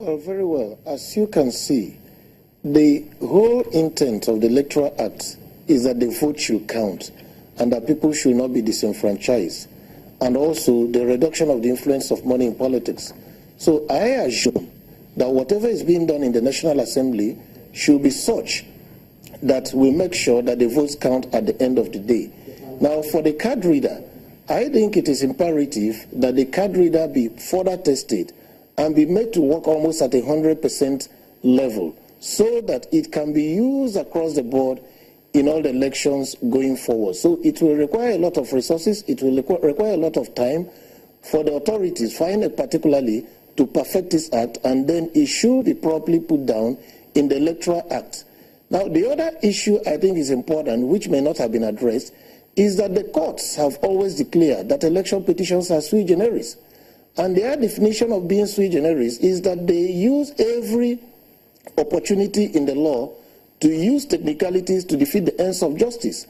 Very well. As you can see, the whole intent of the Electoral Act is that the vote should count and that people should not be disenfranchised, and also the reduction of the influence of money in politics. So I assume that whatever is being done in the National Assembly should be such that we make sure that the votes count at the end of the day. Now, for the card reader, I think it is imperative that the card reader be further tested and be made to work almost at 100% level so that it can be used across the board in all the elections going forward. So it will require a lot of resources, it will require a lot of time for the authorities, particularly, to perfect this act, and then it should be properly put down in the Electoral Act. Now, the other issue I think is important, which may not have been addressed, is that the courts have always declared that election petitions are sui generis. And their definition of being sui generis is that they use every opportunity in the law to use technicalities to defeat the ends of justice.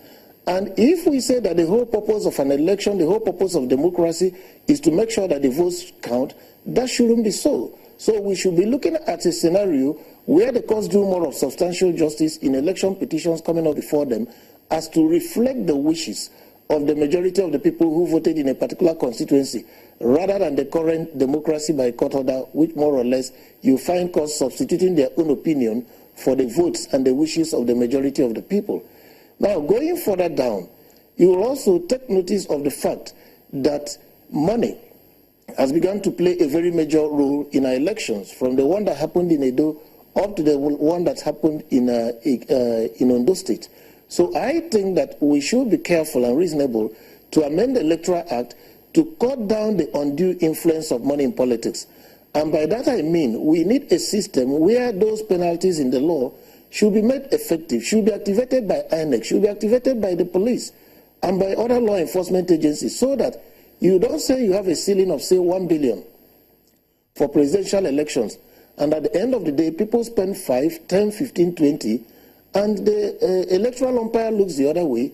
And if we say that the whole purpose of an election, the whole purpose of democracy is to make sure that the votes count, that shouldn't be so. So we should be looking at a scenario where the courts do more of substantial justice in election petitions coming up before them as to reflect the wishes of the majority of the people who voted in a particular constituency, rather than the current democracy by court order, which more or less you find courts substituting their own opinion for the votes and the wishes of the majority of the people. Now, going further down, you will also take notice of the fact that money has begun to play a very major role in our elections, from the one that happened in Edo up to the one that happened in Ondo State. So I think that we should be careful and reasonable to amend the Electoral Act to cut down the undue influence of money in politics. And by that I mean we need a system where those penalties in the law should be made effective, should be activated by INEC, should be activated by the police and by other law enforcement agencies, so that you don't say you have a ceiling of, say, 1 billion for presidential elections, and at the end of the day, people spend 5, 10, 15, 20, and the electoral umpire looks the other way,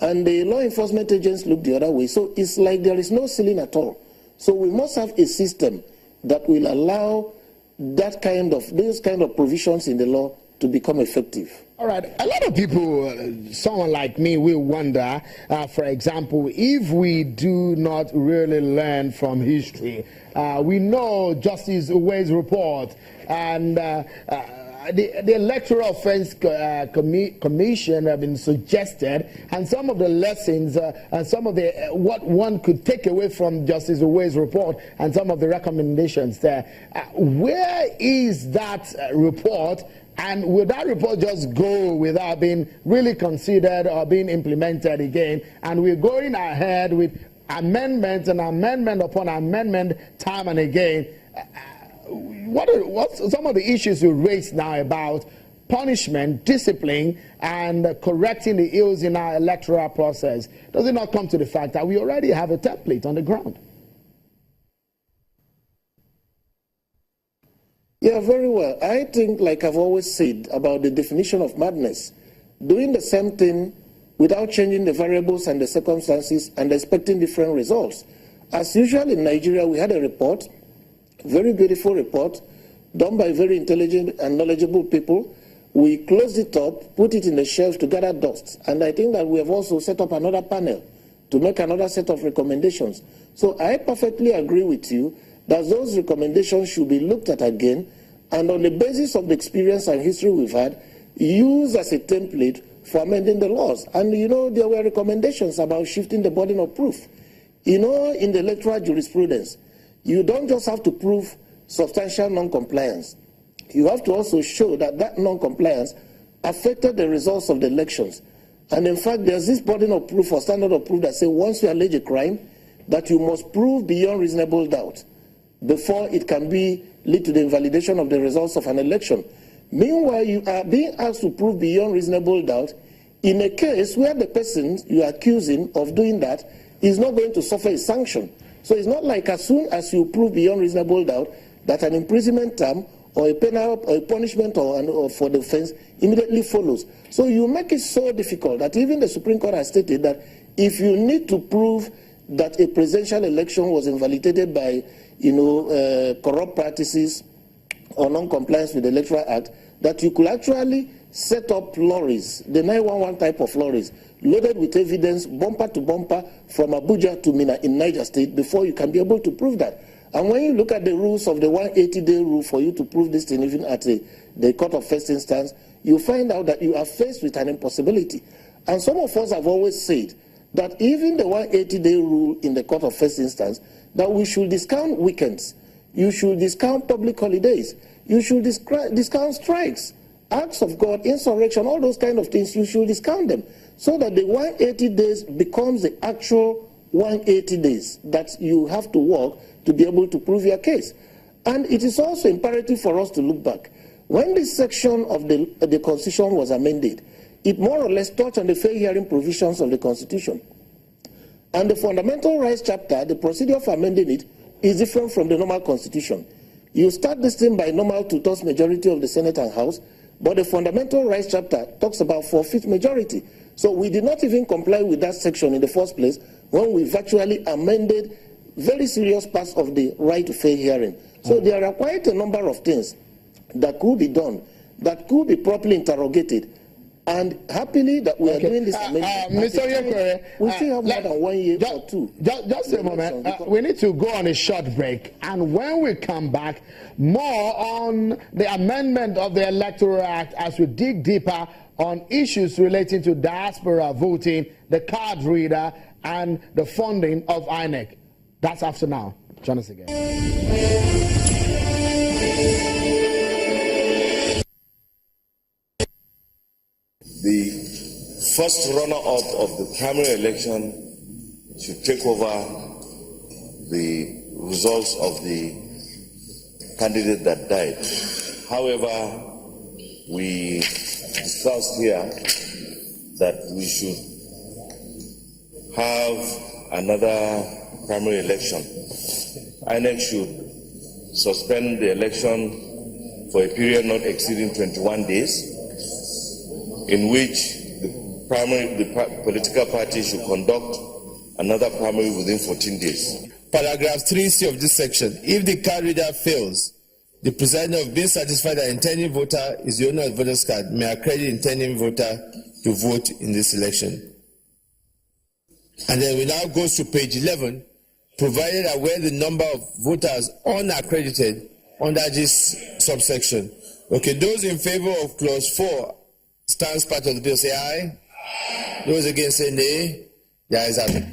and the law enforcement agents look the other way. So it's like there is no ceiling at all. So we must have a system that will allow those kind of provisions in the law to become effective. All right. A lot of people, someone like me, will wonder, for example, if we do not really learn from history. We know Justice Uwe's report and the Electoral Offense Commission have been suggested, and some of the lessons and some of the what one could take away from Justice Uwe's report and some of the recommendations there. Where is that report? And will that report just go without being really considered or being implemented again? And we're going ahead with amendments and amendment upon amendment time and again. What's some of the issues you raised now about punishment, discipline, and correcting the ills in our electoral process? Does it not come to the fact that we already have a template on the ground? Yeah, very well. I think, like I've always said about the definition of madness, doing the same thing without changing the variables and the circumstances and expecting different results. As usual in Nigeria, we had a report, very beautiful report, done by very intelligent and knowledgeable people. We closed it up, put it in the shelf to gather dust. And I think that we have also set up another panel to make another set of recommendations. So I perfectly agree with you that those recommendations should be looked at again, and on the basis of the experience and history we've had, used as a template for amending the laws. And you know, there were recommendations about shifting the burden of proof. You know, in the electoral jurisprudence, you don't just have to prove substantial non-compliance. You have to also show that that non-compliance affected the results of the elections. And in fact, there's this burden of proof or standard of proof that say once you allege a crime, that you must prove beyond reasonable doubt before it can lead to the invalidation of the results of an election. Meanwhile, you are being asked to prove beyond reasonable doubt in a case where the person you are accusing of doing that is not going to suffer a sanction. So it's not like as soon as you prove beyond reasonable doubt that an imprisonment term or a penal or a punishment or for the offense immediately follows. So you make it so difficult that even the Supreme Court has stated that if you need to prove that a presidential election was invalidated by corrupt practices or non-compliance with the Electoral Act, that you could actually set up lorries, the 911 type of lorries, loaded with evidence, bumper to bumper, from Abuja to Mina in Niger State, before you can be able to prove that. And when you look at the rules of the 180-day rule for you to prove this thing, even at the court of first instance, you find out that you are faced with an impossibility. And some of us have always said that even the 180-day rule in the court of first instance, that we should discount weekends, you should discount public holidays, you should discount strikes, acts of God, insurrection, all those kind of things, you should discount them, so that the 180 days becomes the actual 180 days that you have to work to be able to prove your case. And it is also imperative for us to look back. When this section of the Constitution was amended, it more or less touched on the fair hearing provisions of the Constitution. And the Fundamental Rights chapter, the procedure for amending it, is different from the normal Constitution. You start this thing by normal two-thirds majority of the Senate and House, but the Fundamental Rights chapter talks about 4/5 majority. So we did not even comply with that section in the first place when we virtually amended very serious parts of the right to fair hearing. So there are quite a number of things that could be done, that could be properly interrogated. And happily that we are doing this amendment. Mr. Yekere, we still have more than 1 year or two. Just a moment. We need to go on a short break. And when we come back, more on the amendment of the Electoral Act as we dig deeper on issues relating to diaspora voting, the card reader, and the funding of INEC. That's after now. Join us again. The first runner-up of the primary election should take over the results of the candidate that died. However, we discussed here that we should have another primary election. INEC should suspend the election for a period not exceeding 21 days, in which the political party should conduct another primary within 14 days. Paragraph 3C of this section. If the card reader fails, the presiding of being satisfied that intending voter is the owner of the voter's card may accredit intending voter to vote in this election. And then we now go to page 11, provided that where the number of voters unaccredited under this subsection. Okay, those in favor of clause 4 stands part of the bill say aye. Those against say nay. The ayes have it.